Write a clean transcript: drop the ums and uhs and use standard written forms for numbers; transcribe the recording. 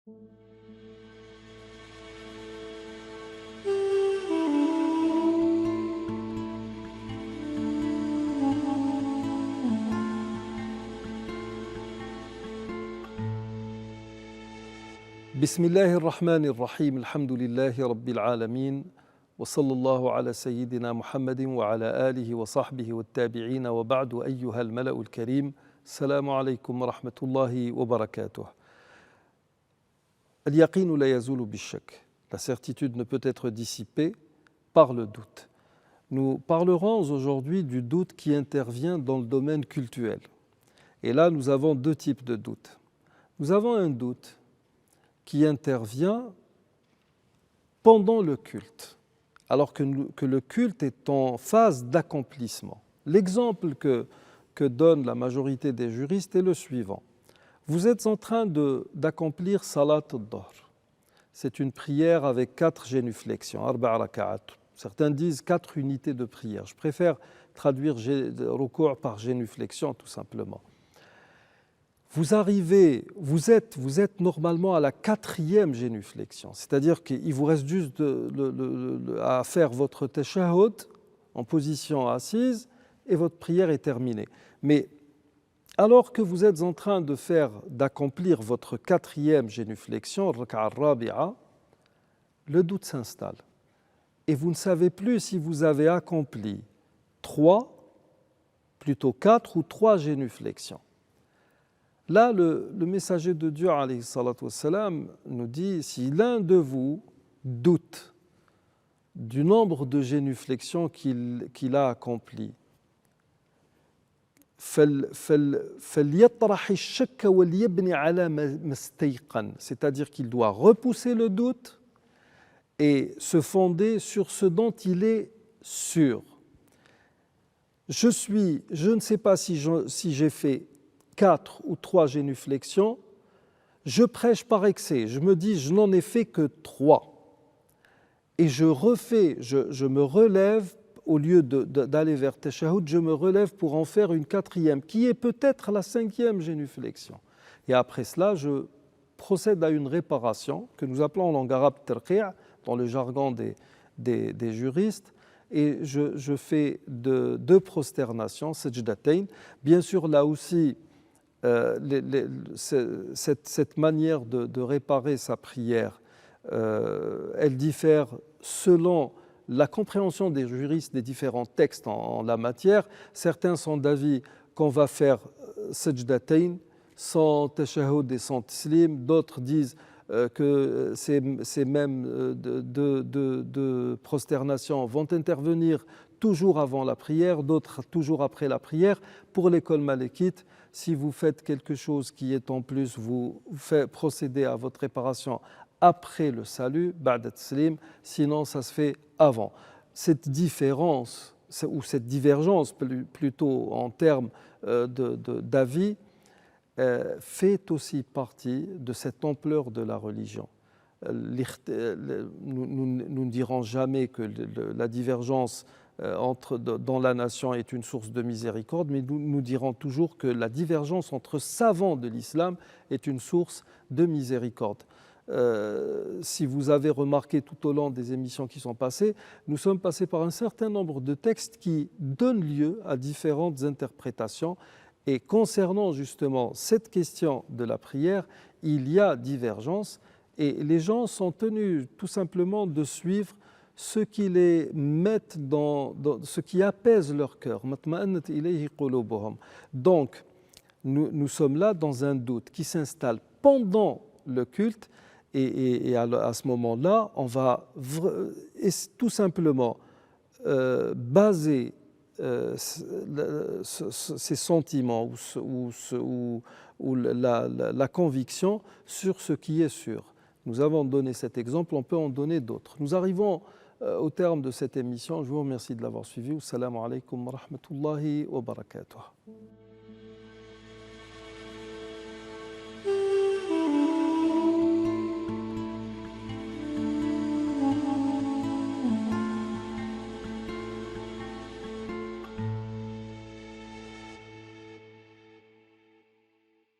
بسم الله الرحمن الرحيم الحمد لله رب العالمين وصلى الله على سيدنا محمد وعلى آله وصحبه والتابعين وبعد أيها الملأ الكريم السلام عليكم ورحمة الله وبركاته. اليقين لا يزول بالشك. La certitude ne peut être dissipée par le doute. Nous parlerons aujourd'hui du doute qui intervient dans le domaine cultuel. Et là, nous avons deux types de doutes. Nous avons un doute qui intervient pendant le culte, alors que le culte est en phase d'accomplissement. L'exemple que donne la majorité des juristes est le suivant. Vous êtes en train d'accomplir Salat al-Dahr. C'est une prière avec 4 génuflexions, arba' raka'at. Certains disent 4 unités de prière. Je préfère traduire ruku' par génuflexion tout simplement. Vous êtes normalement à la 4e génuflexion, c'est-à-dire qu'il vous reste juste à faire votre tashahhud en position assise et votre prière est terminée. Mais alors que vous êtes en train d'accomplir votre 4e génuflexion, raka'a rabi'a, le doute s'installe et vous ne savez plus si vous avez accompli 4 ou 3 génuflexions. Là, le messager de Dieu, alayhi salatu wassalam, nous dit, si l'un de vous doute du nombre de génuflexions qu'il a accomplies, c'est-à-dire qu'il doit repousser le doute et se fonder sur ce dont il est sûr. Je ne sais pas si j'ai fait 4 ou 3 génuflexions, je prêche par excès, je me dis je n'en ai fait que 3 et je me relève au lieu d'aller vers tashahhud, je me relève pour en faire une 4e qui est peut-être la 5e génuflexion et après cela je procède à une réparation que nous appelons en langue arabe tarqi' dans le jargon des juristes. Et je fais 2 prosternations, sajdatayn. Bien sûr, là aussi, cette manière de réparer sa prière, elle diffère selon la compréhension des juristes des différents textes en la matière. Certains sont d'avis qu'on va faire sajdatayn sans tashahhud et sans taslim. D'autres disent que ces mêmes de prosternation vont intervenir toujours avant la prière, d'autres toujours après la prière. Pour l'école malékite, si vous faites quelque chose qui est en plus, vous procédez à votre réparation après le salut, ba'da taslim, sinon ça se fait avant. Cette différence, ou cette divergence plutôt en termes d'avis, fait aussi partie de cette ampleur de la religion. Nous ne dirons jamais que la divergence dans la nation est une source de miséricorde, mais nous dirons toujours que la divergence entre savants de l'islam est une source de miséricorde. Si vous avez remarqué tout au long des émissions qui sont passées, nous sommes passés par un certain nombre de textes qui donnent lieu à différentes interprétations. Et concernant justement cette question de la prière, il y a divergence et les gens sont tenus tout simplement de suivre ce qui les met dans ce qui apaise leur cœur. Donc, nous sommes là dans un doute qui s'installe pendant le culte et à ce moment-là, on va tout simplement baser ces sentiments ou la conviction sur ce qui est sûr. Nous avons donné cet exemple, on peut en donner d'autres. Nous arrivons au terme de cette émission. Je vous remercie de l'avoir suivi. Assalamu alaikum wa rahmatullahi wa barakatuh.